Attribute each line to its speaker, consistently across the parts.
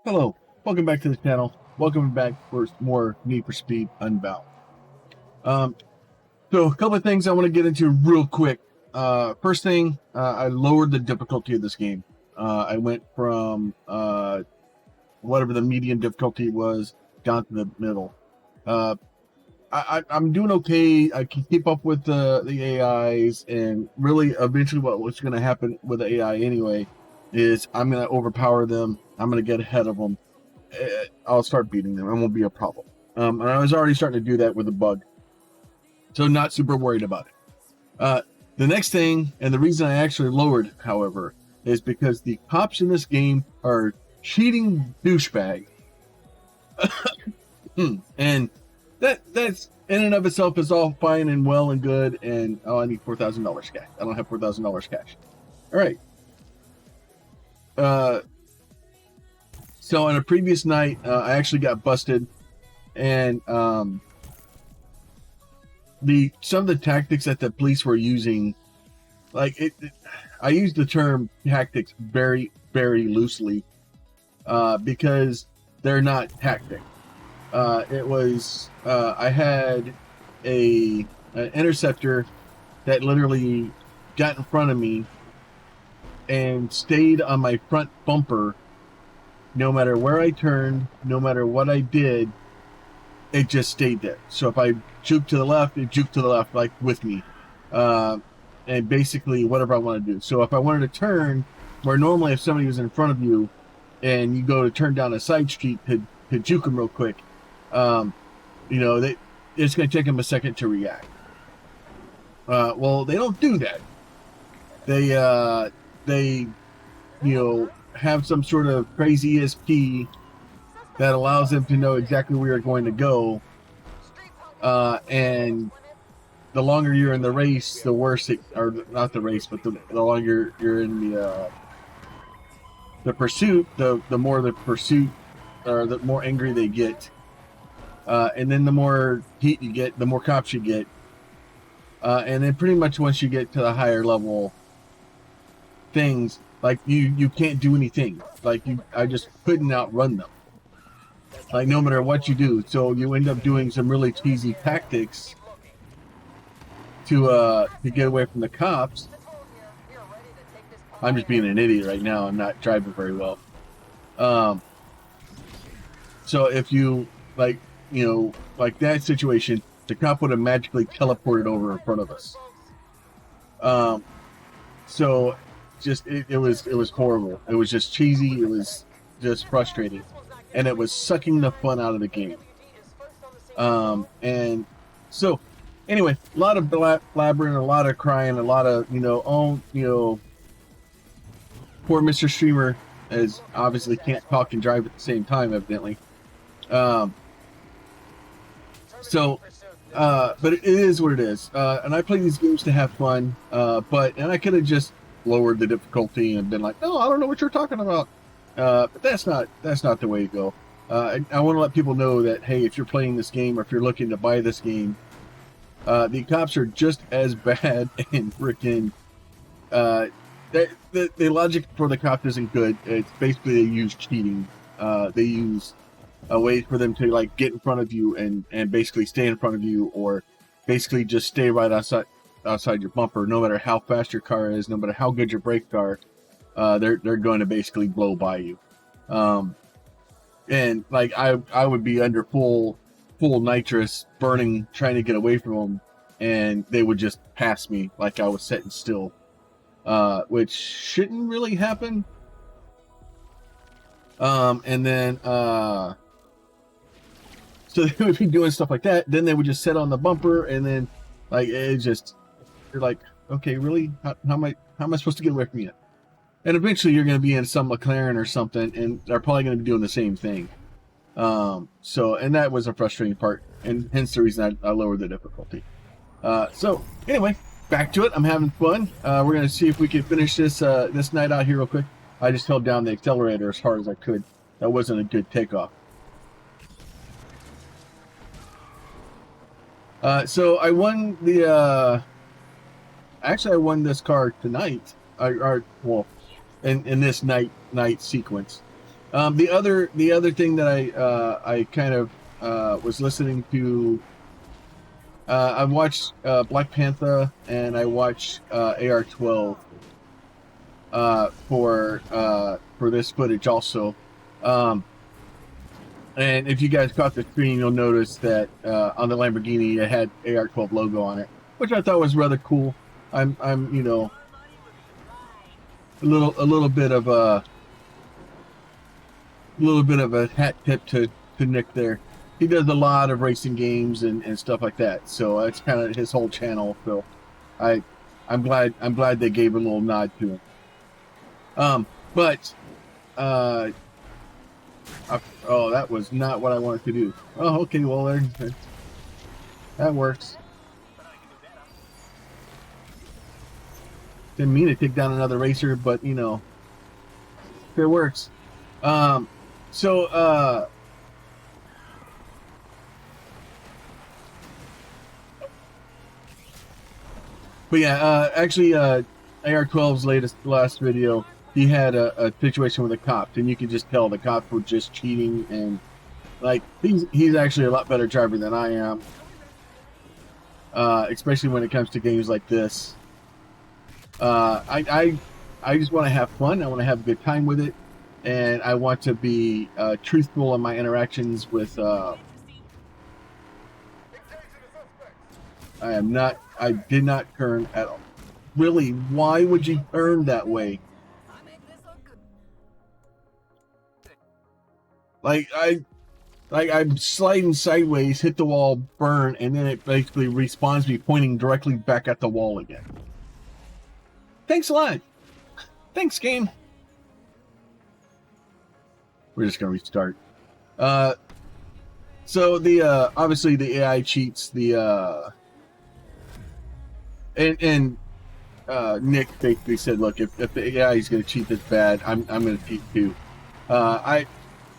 Speaker 1: Hello, welcome back to the channel. Welcome back for more Need for Speed Unbound. Um, so a couple of things I want to get into real quick. First thing, I lowered the difficulty of this game. I went from whatever the medium difficulty was down to the middle. I'm doing okay. I can keep up with the AIs, and really, eventually, what's going to happen with the AI anyway is I'm going to overpower them. I'm going to get ahead of them. I'll start beating them. It won't be a problem. And I was already starting to do that with a bug, so not super worried about it. The next thing, and the reason I actually lowered, however, is because the cops in this game are cheating douchebags. And that's in and of itself is all fine and well and good. And I need $4,000 cash. I don't have $4,000 cash. All right. So on a previous night, I actually got busted, and some of the tactics that the police were using, I use the term tactics very, very loosely, because they're not tactics. I had an interceptor that literally got in front of me and stayed on my front bumper. No matter where I turned, no matter what I did, it just stayed there. So if I juked to the left, it juked to the left, like with me. And basically whatever I want to do. So if I wanted to turn, where normally if somebody was in front of you and you go to turn down a side street to juke them real quick, it's going to take them a second to react. Well, they don't do that. They have some sort of crazy ESP that allows them to know exactly where you're going to go. And the longer you're in the race, the worse it, or not the race, but the longer you're in the pursuit, the more the pursuit, or the more angry they get. And then the more heat you get, the more cops you get. And then pretty much once you get to the higher level things, like you can't do anything. I just couldn't outrun them. Like no matter what you do, so you end up doing some really cheesy tactics to get away from the cops. I'm just being an idiot right now. I'm not driving very well. So if you like that situation, the cop would have magically teleported over in front of us. So just it was horrible. It was just cheesy. It was just frustrating, and it was sucking the fun out of the game. And so anyway, a lot of blabbering, a lot of crying, a lot of poor Mr. Streamer is obviously can't talk and drive at the same time, evidently. But it is what it is. And I play these games to have fun. And I could have just lowered the difficulty and been like, no, I don't know what you're talking about. But that's not the way to go. I want to let people know that, hey, if you're playing this game or if you're looking to buy this game, the cops are just as bad and freaking, the logic for the cops isn't good. It's basically they use cheating. They use a way for them to get in front of you and basically stay in front of you, or basically just stay right outside your bumper. No matter how fast your car is, no matter how good your brakes are, they're going to basically blow by you. And I would be under full nitrous burning trying to get away from them, and they would just pass me like I was sitting still, which shouldn't really happen. And then so they would be doing stuff like that. Then they would just sit on the bumper, and then you're like, okay, really? How am I supposed to get away from you? And eventually you're going to be in some McLaren or something, and they're probably going to be doing the same thing. And that was a frustrating part, and hence the reason I lowered the difficulty. So anyway, back to it. I'm having fun. We're going to see if we can finish this night out here real quick. I just held down the accelerator as hard as I could. That wasn't a good takeoff. So I won actually I won this car tonight. In this night sequence. The other thing that I kind of was listening to. I watched Black Panther and I watched AR-12 for this footage also. And if you guys caught the screen, you'll notice that on the Lamborghini it had AR-12 logo on it, which I thought was rather cool. I'm you know, a little bit of a hat tip to Nick there. He does a lot of racing games and stuff like that, so that's kind of his whole channel. So I'm glad they gave a little nod to him. But oh, that was not what I wanted to do. Oh, okay, well there, that works. Didn't mean to take down another racer, but you know, it works. So but yeah, actually, AR-12's last video, he had a situation with the cops, and you could just tell the cops were just cheating, and like he's actually a lot better driver than I am, especially when it comes to games like this. I just want to have fun. I want to have a good time with it, and I want to be truthful in my interactions with. I did not turn at all. Really, why would you turn that way? Like I'm sliding sideways, hit the wall, burn, and then it basically respawns me pointing directly back at the wall again. Thanks a lot. Thanks, game. We're just gonna restart. So the obviously the AI cheats the and Nick basically said, look, if the AI is going to cheat this bad, I'm going to cheat too. I'm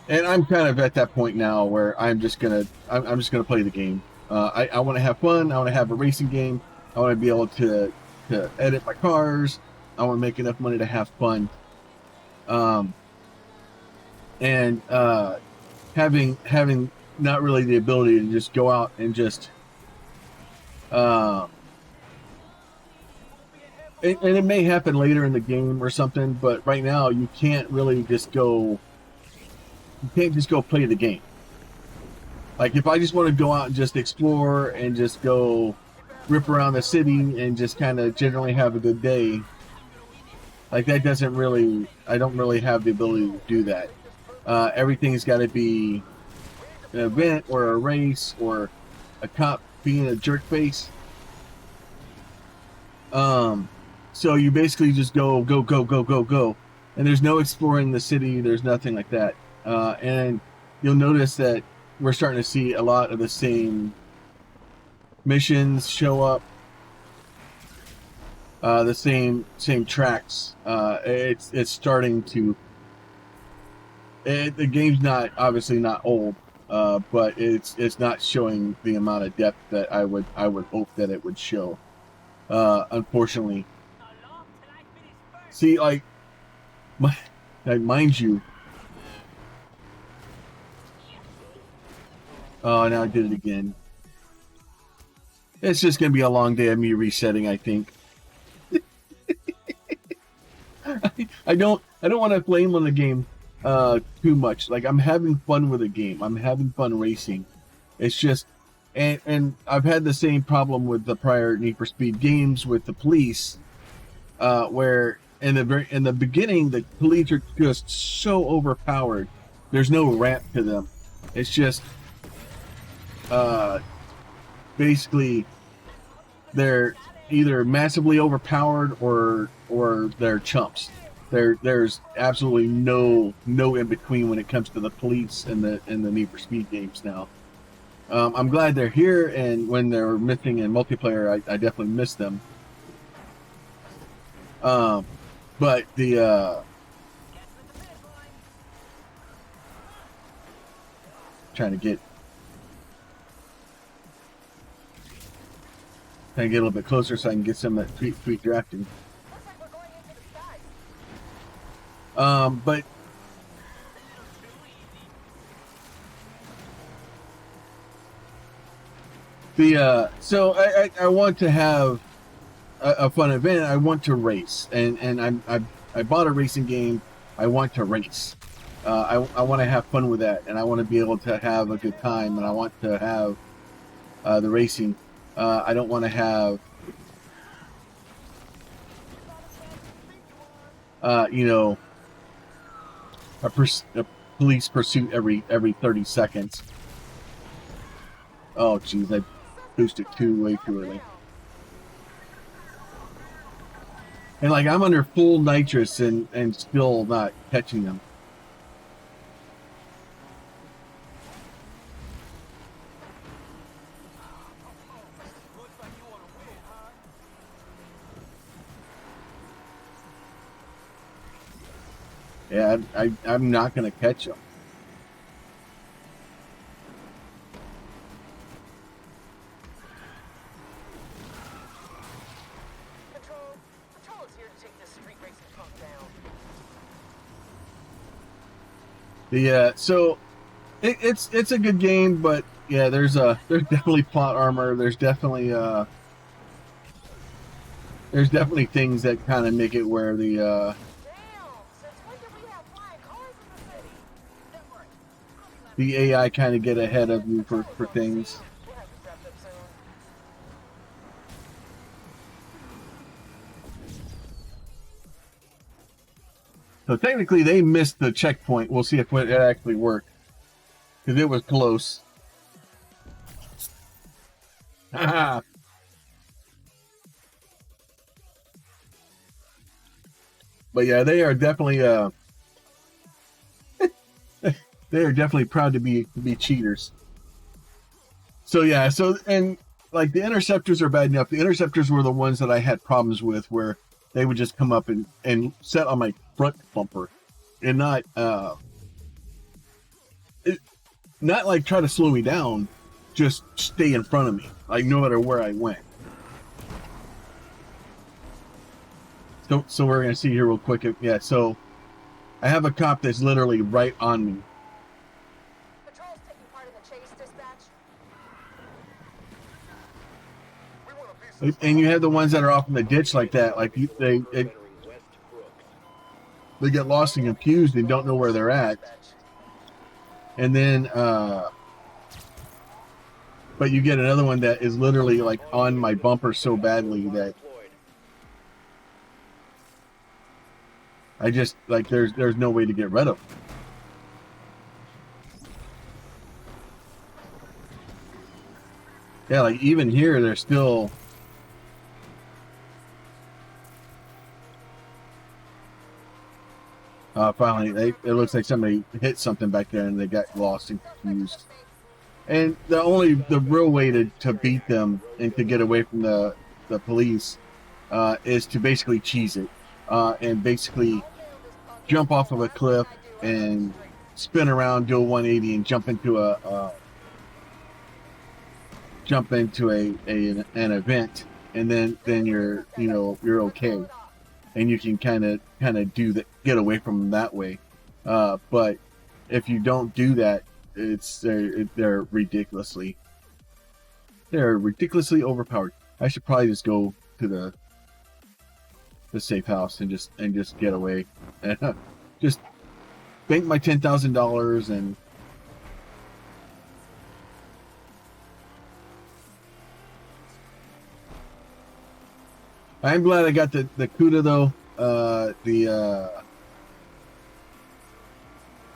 Speaker 1: kind of at that point now where I'm just gonna play the game. I want to have fun. I want to have a racing game. I want to be able to edit my cars. I want to make enough money to have fun. And having not really the ability to just go out and just and it may happen later in the game or something, but right now you can't really just go. You can't just go play the game. Like if I just want to go out and just explore and just go rip around the city and just kind of generally have a good day, like that doesn't really. I don't really have the ability to do that. Everything's got to be an event or a race or a cop being a jerk face. So you basically just go, and there's no exploring the city. There's nothing like that. And you'll notice that we're starting to see a lot of the same missions show up. The same tracks. It's starting to. The game's not obviously not old, but it's not showing the amount of depth that I would hope that it would show. Unfortunately. See, like mind you. Oh, now I did it again. It's just gonna be a long day of me resetting, I think. I don't want to blame on the game too much. Like I'm having fun with the game. I'm having fun racing. It's just and I've had the same problem with the prior Need for Speed games with the police, where in the beginning the police are just so overpowered. There's no ramp to them. It's just basically they're either massively overpowered or they're chumps. There's absolutely no in between when it comes to the police and the Need for Speed games now. I'm glad they're here, and when they're missing in multiplayer, I definitely miss them. But the trying to get a little bit closer so I can get some of that sweet drafting. But So I want to have a fun event. I want to race, and I bought a racing game. I want to race. I want to have fun with that, and I want to be able to have a good time, and I want to have the racing. I don't want to have you know, a police pursuit every 30 seconds. Oh geez, I boosted way too early. And like I'm under full nitrous and still not catching them. Yeah, I'm not going to catch them.
Speaker 2: Patrol is here to take this street racing punk down.
Speaker 1: So it's a good game, but yeah, there's definitely plot armor. There's definitely things that kind of make it where the the AI kind of get ahead of you for things. So technically they missed the checkpoint. We'll see if it actually worked, because it was close. But yeah, they are definitely they are definitely proud to be cheaters. So yeah, and like the interceptors are bad enough. The interceptors were the ones that I had problems with, where they would just come up and set on my front bumper, and not like try to slow me down, just stay in front of me, like no matter where I went. So we're gonna see here real quick. Yeah, so I have a cop that's literally right on me.
Speaker 2: Patrol's taking part in the chase, dispatch.
Speaker 1: And you have the ones that are off in the ditch like that, like they get lost and confused and don't know where they're at. And then but you get another one that is literally like on my bumper so badly that I just like there's no way to get rid of them. Yeah, like even here they're still finally it looks like somebody hit something back there and they got lost and confused. And the real way to beat them and to get away from the police is to basically cheese it and basically jump off of a cliff and spin around, do a 180, and jump into an event, and then you're okay, and you can kind of do that, get away from them that way. But if you don't do that, they're ridiculously overpowered. I should probably just go to the safe house and just get away, and just bank my $10,000 and I'm glad I got the Cuda though.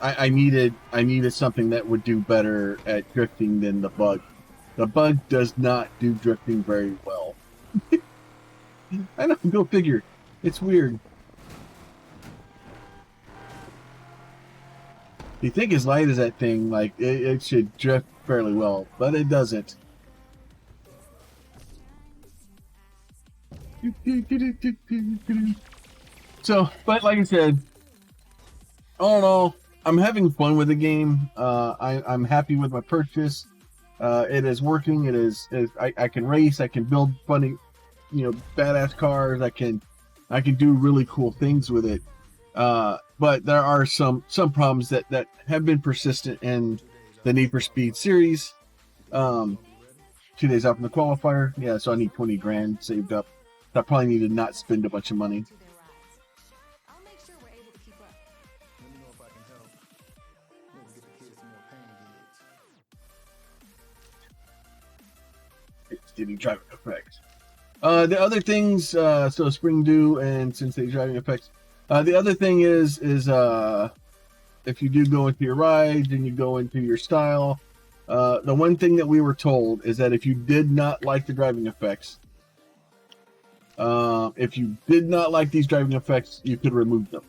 Speaker 1: I needed something that would do better at drifting than the Bug. The Bug does not do drifting very well. I know, go figure. It's weird. You think as light as that thing, like it should drift fairly well, but it doesn't. So, but like I said, all in all, I'm having fun with the game. I'm happy with my purchase. It is working. I can race. I can build funny, badass cars. I can do really cool things with it. But there are some problems that have been persistent in the Need for Speed series. 2 days out from the qualifier. Yeah, so I need 20 grand saved up. I probably need to not spend a bunch of money.
Speaker 3: I'll make sure we're able to keep up.
Speaker 4: Let me know if I can help. Maybe get the kids some more pain gigs.
Speaker 1: It's getting driving effects. The other things, so spring due and sensei driving effects. The other thing is if you do go into your rides and you go into your style, the one thing that we were told is that if you did not like the driving effects, if you did not like these driving effects, you could remove them.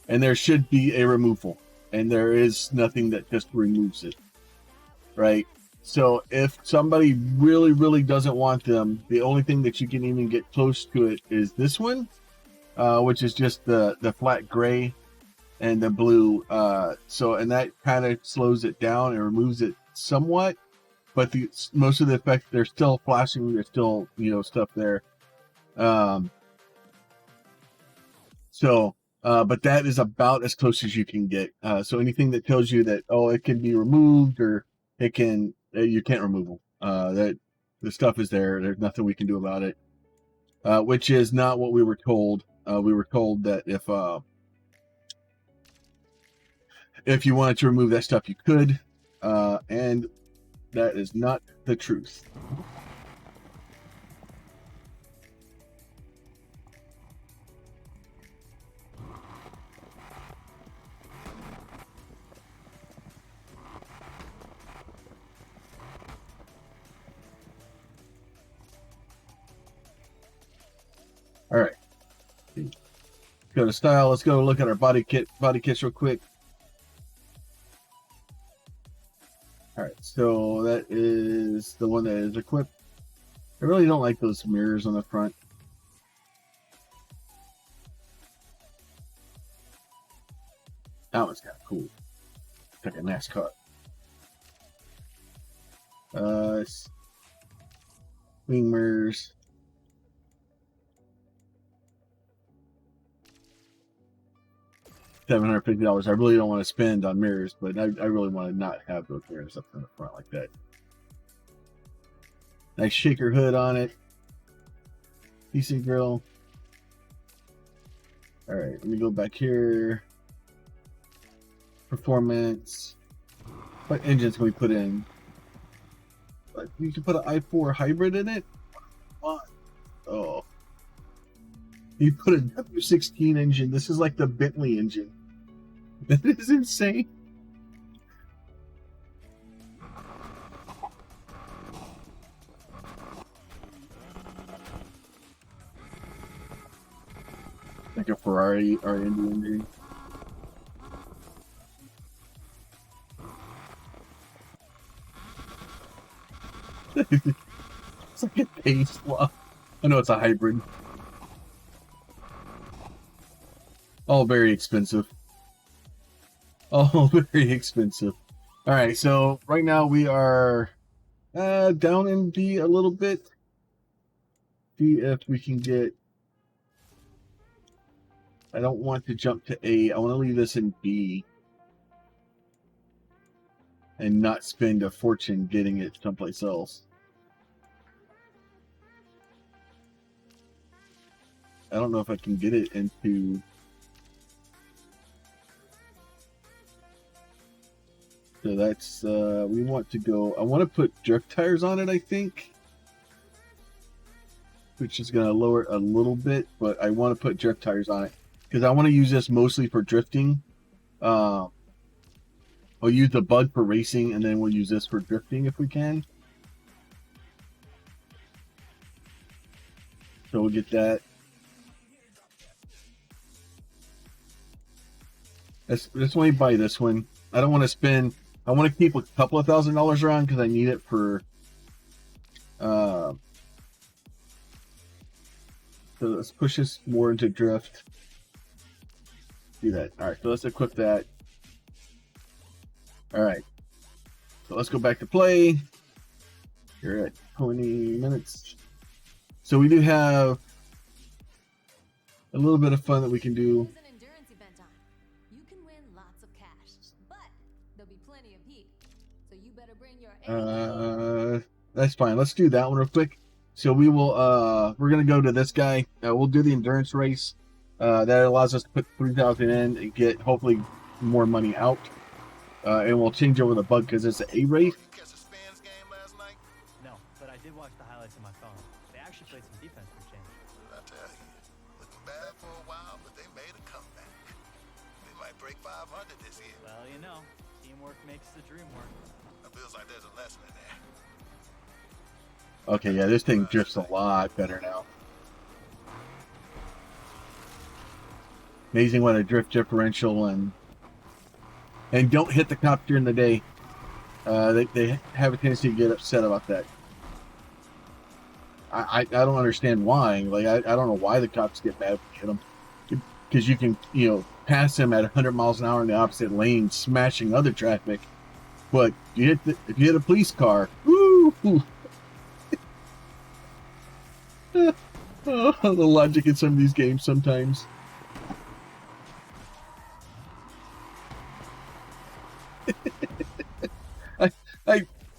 Speaker 1: And there should be a removal. And there is nothing that just removes it. Right? So if somebody really, really doesn't want them, the only thing that you can even get close to it is this one, which is just the flat gray and the blue. And that kind of slows it down and removes it somewhat. But most of the effects, they're still flashing. There's still, stuff there. But that is about as close as you can get. So anything that tells you that, it can be removed or you can't remove them. That the stuff is there. There's nothing we can do about it. Which is not what we were told. We were told that if you wanted to remove that stuff, you could. And that is not the truth. All right. Go to style. Let's go look at our body kits real quick. All right, so that is the one that is equipped. I really don't like those mirrors on the front. That one's kind of cool. It's like a NASCAR. Wing mirrors. $750. I really don't want to spend on mirrors, but I really want to not have those mirrors up in the front like that. Nice shaker hood on it. Decent grill. All right, let me go back here. Performance. What engines can we put in? You can put an i4 hybrid in it? Oh. You put a W16 engine. This is like the Bentley engine. That is insane. Like a Ferrari or Indy engine. It's like a pace law. I know it's a hybrid. All very expensive. All very expensive. All right, so right now we are down in B a little bit. See if we can get... I don't want to jump to A. I want to leave this in B. And not spend a fortune getting it someplace else. I don't know if I can get it into... So that's, we want to go, I want to put drift tires on it, I think. Which is going to lower it a little bit, but I want to put drift tires on it. Because I want to use this mostly for drifting. I'll use the bug for racing, and then we'll use this for drifting if we can. So we'll get that. Let's only buy this one. I don't want to spend... I want to keep a couple of $1,000s around because I need it for... So let's push this more into drift. Do that. Alright, so let's equip that. Alright. So let's go back to play. You're at 20 minutes. So we do have a little bit of fun that we can do.
Speaker 3: There's an endurance event on. You can win lots of cash, but there'll be plenty of heat. So you better bring your A game.
Speaker 1: That's fine. Let's do that one real quick. So we will we're gonna go to this guy. We'll do the endurance race. That allows us to put 3,000 in and get hopefully more money out. And we'll change over the bug because it's an A race.
Speaker 4: Catch a Spans game last night?
Speaker 5: No, but I did watch the highlights on my phone. They actually played some defense for change.
Speaker 4: I tell you, looking bad for a while, but they made a comeback. They might break 500 this year.
Speaker 5: Well, you know, teamwork makes the dream work.
Speaker 4: It feels like there's a lesson in there.
Speaker 1: Okay, yeah, this thing drifts a lot better now. Amazing what a drift differential and don't hit the cop during the day. They have a tendency to get upset about that. I don't understand why. Like I don't know why the cops get mad when you hit them, because you can pass them at 100 miles an hour in the opposite lane, smashing other traffic. But if you hit a police car, woo! Oh, the logic in some of these games sometimes.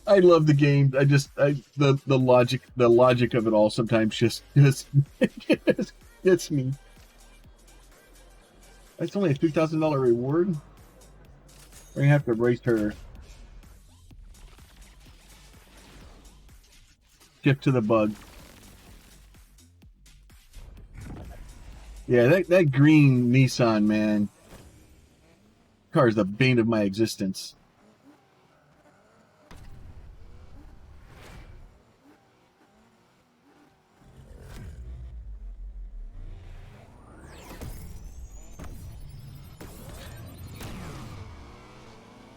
Speaker 1: I love the game. The logic of it all sometimes just gets me. That's only a $3,000 reward. We're gonna have to race her. Shift to the bug. Yeah, that green Nissan, man. Car is the bane of my existence.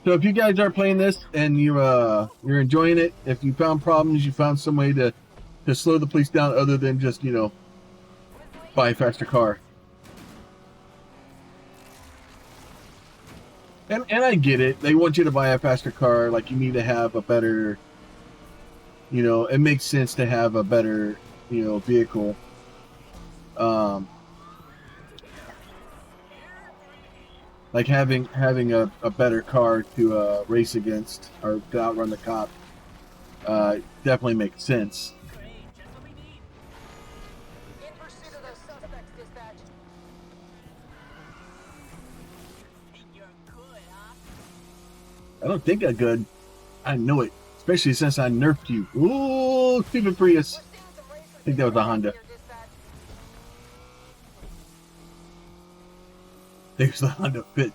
Speaker 1: So if you guys are playing this and you're enjoying it, if you found problems, you found some way to slow the police down other than just buy a faster car. And I get it. They want you to buy a faster car. Like, you need to have a better, it makes sense to have a better, vehicle. Like having a better car to race against or to outrun the cop definitely makes sense.
Speaker 2: In pursuit of those suspects, dispatch. You're good, huh?
Speaker 1: I don't think I'm good. I know it, especially since I nerfed you. Ooh, stupid Prius.
Speaker 2: We're seeing some racers
Speaker 1: I think that was a Honda.
Speaker 2: here, dispatch.
Speaker 1: There's the Honda Fit.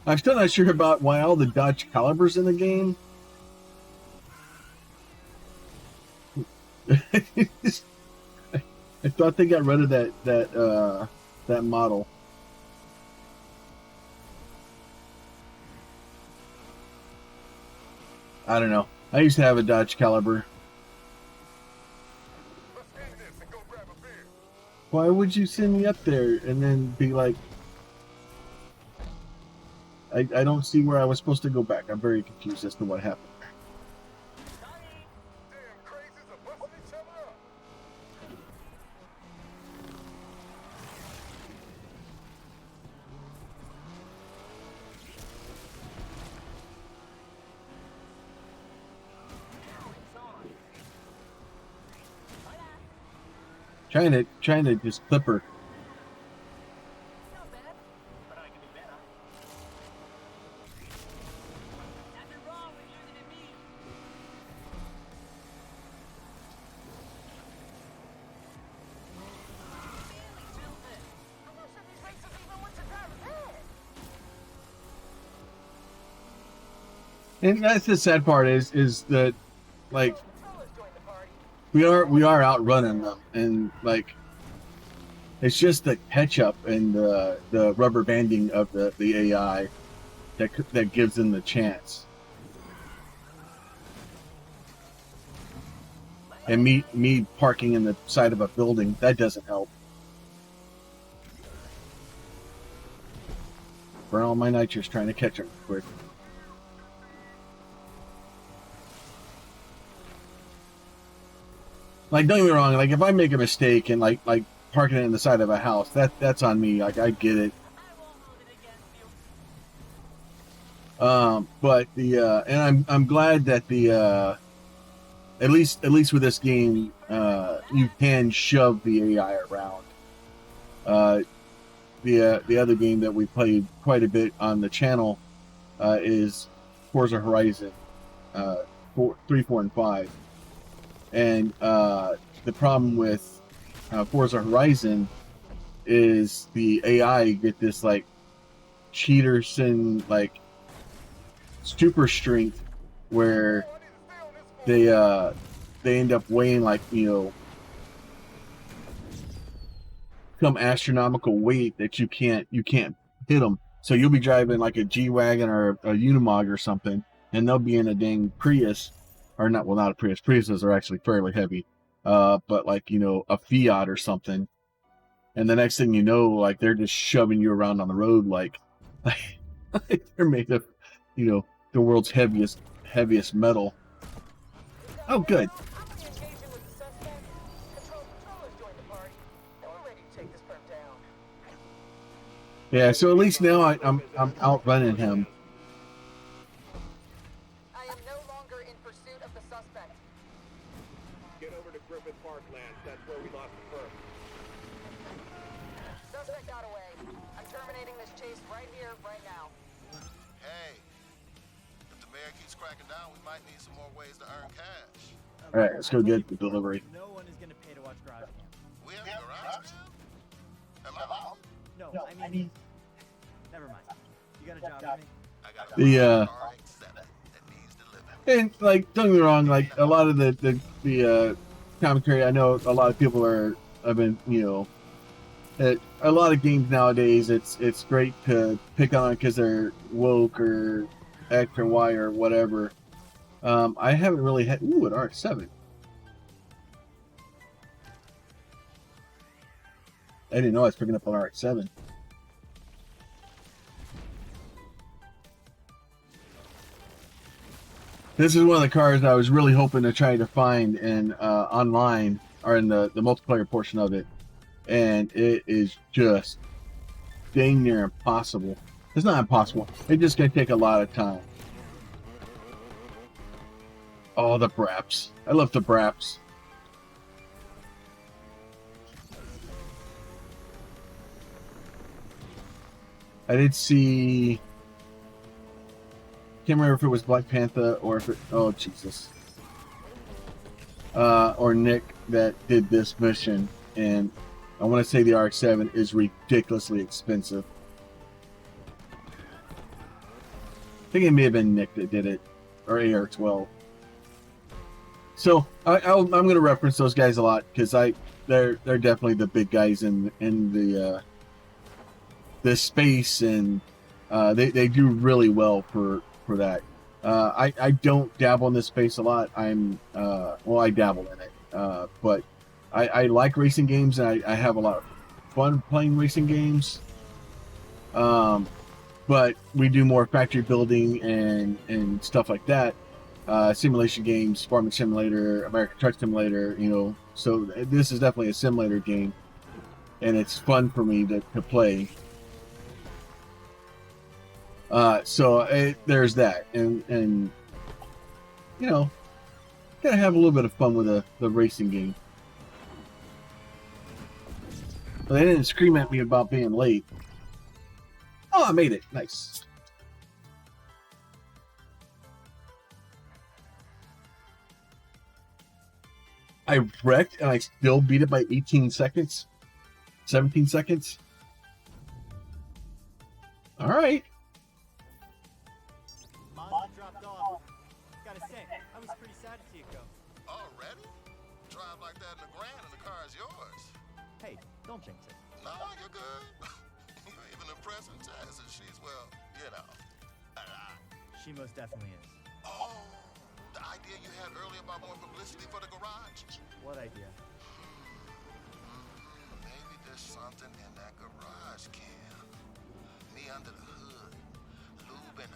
Speaker 1: I'm still not sure about why all the Dodge Calibers in the game. I thought they got rid of that model. I don't know. I used to have a Dodge Caliber.
Speaker 4: Let's end this and go grab a beer.
Speaker 1: Why would you send me up there and then be like, I don't see where I was supposed to go back. I'm very confused as to what happened.
Speaker 4: Damn crazies are busting each other up.
Speaker 1: Trying to just clip her.
Speaker 2: Not bad, but I can do better. Nothing wrong with using it me. I'm not sure these racers even want to drive ahead.
Speaker 1: And that's the sad part is that, like,
Speaker 2: Controllers joined the party.
Speaker 1: we are outrunning them, and like it's just the catch up and the rubber banding of the AI that gives them the chance. And me parking in the side of a building, that doesn't help. Burn all my nitrous trying to catch them quick. Like, don't get me wrong, like if I make a mistake and like parking it in the side of a house, that's on me. Like, I get it.
Speaker 2: I won't hold it against you.
Speaker 1: But the and I'm glad that the at least with this game, you can shove the AI around. The other game that we played quite a bit on the channel is Forza Horizon 3, 4, and 5. And the problem with Forza Horizon is the AI get this like cheaterson like super strength where they end up weighing like some astronomical weight that you can't hit them. So you'll be driving like a G-Wagon or a Unimog or something, and they'll be in a dang Prius, or not, well, not a Prius. Priuses are actually fairly heavy, but like a Fiat or something, and the next thing you know, like they're just shoving you around on the road like they're made of the world's heaviest metal. Oh, good.
Speaker 2: I'm re-engaging with the suspect. Controller's joined the party, and we're ready to take this perp down.
Speaker 1: Yeah, so at least now I'm outrunning him.
Speaker 2: I am no longer in pursuit of the suspect.
Speaker 6: Get over to Griffith Parklands. That's where we lost the perp.
Speaker 2: Suspect got away. I'm terminating this chase right here, right now.
Speaker 4: Hey, if the mayor keeps cracking down, we might need some more ways to earn cash.
Speaker 1: All right, let's go get the delivery.
Speaker 5: No one is gonna pay to watch Garage Cam.
Speaker 4: We have a garage sale? Hello?
Speaker 5: No, I mean, never mind. You got a job for me?
Speaker 4: I got a
Speaker 1: The,
Speaker 4: RX-7 that needs delivered.
Speaker 1: And like, don't get me wrong, like a lot of the commentary, I know a lot of people have been, a lot of games nowadays. It's great to pick on because they're woke or X or Y or whatever. I haven't really had an RX-7. I didn't know I was picking up an RX-7. This is one of the cars I was really hoping to try to find in online or in the multiplayer portion of it, and it is just dang near impossible. It's not impossible. It's just gonna take a lot of time. Oh, the Braps! I love the Braps. I did see. Can't remember if it was Black Panther or if it. Oh Jesus. Or Nick that did this mission, and I want to say the RX-7 is ridiculously expensive. I think it may have been Nick that did it, or AR-12. So I'm going to reference those guys a lot because they're definitely the big guys in the space, and they do really well for that. I don't dabble in this space a lot. I dabble in it, but I like racing games, and I have a lot of fun playing racing games. But we do more factory building and stuff like that. Simulation games, Farming Simulator, American Truck Simulator, so this is definitely a simulator game, and it's fun for me to play. So there's that, and gotta have a little bit of fun with the racing game. But they didn't scream at me about being late. Oh, I made it. Nice. I wrecked and I still beat it by 18 seconds. 17 seconds. All right.
Speaker 5: Mom dropped off. Gotta say, I was pretty sad to see it go.
Speaker 4: Already? Drive like that in the Grand and the car is yours.
Speaker 5: Hey, don't jinx it.
Speaker 4: No, you're good. You're even impressing Tess, and she's, well,
Speaker 5: She most definitely is.
Speaker 4: Oh, the idea you had earlier about more publicity for the garage?
Speaker 5: What idea?
Speaker 4: Maybe there's something in that garage can. Me under the hood, lube and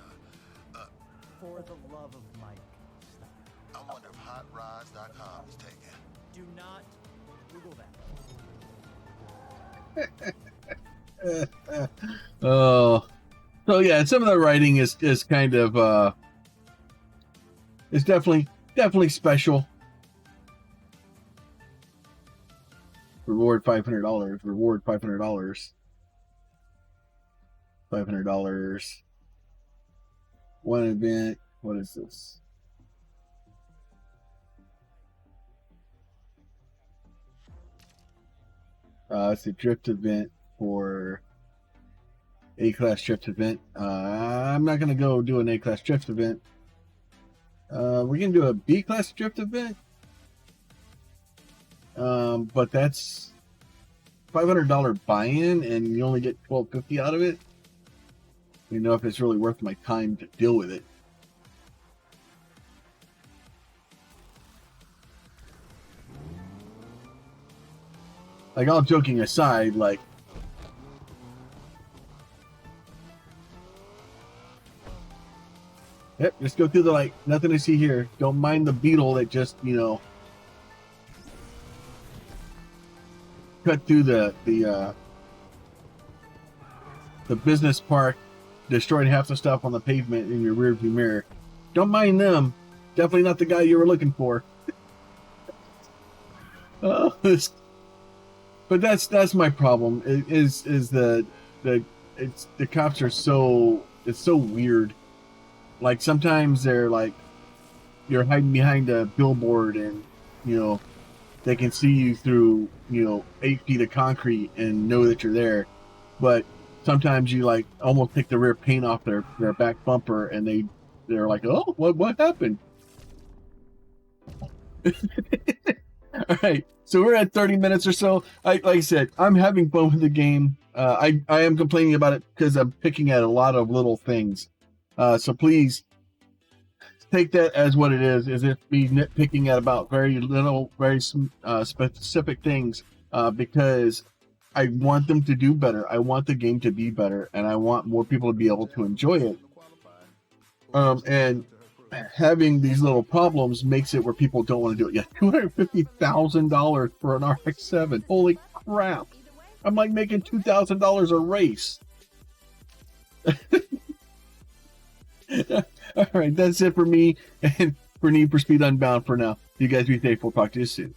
Speaker 5: For the love of Mike, stop.
Speaker 4: I wonder if hotrods.com is taken.
Speaker 5: Do not Google that.
Speaker 1: Oh. So yeah, some of the writing is kind of is definitely special. Reward $500. Reward $500. $500. One event. What is this? It's a drift event for A-class drift event. I'm not gonna go do an A-class drift event. We're gonna do a B-class drift event. But that's $500 buy-in, and you only get $12.50 out of it. You know if it's really worth my time to deal with it. Like, all joking aside, like, yep, just go through the light. Nothing to see here. Don't mind the beetle that just, you know, cut through the business park, destroyed half the stuff on the pavement in your rearview mirror. Don't mind them. Definitely not the guy you were looking for. But that's my problem. Is the cops are so, it's so weird. Like, sometimes they're like, you're hiding behind a billboard and, you know, they can see you through, you know, 8 feet of concrete and know that you're there. But sometimes you like almost take the rear paint off their back bumper and they're like, oh, what happened? All right, so we're at 30 minutes or so. Like I said, I'm having fun with the game. I am complaining about it because I'm picking at a lot of little things. So please take that as what it is. Is it me nitpicking at about very little, very specific things? Because I want them to do better. I want the game to be better, and I want more people to be able to enjoy it. And having these little problems makes it where people don't want to do it. Yeah, $250,000 for an RX-7. Holy crap! I'm like making $2,000 a race. All right, that's it for me and for Need for Speed Unbound for now. You guys be safe. We'll talk to you soon.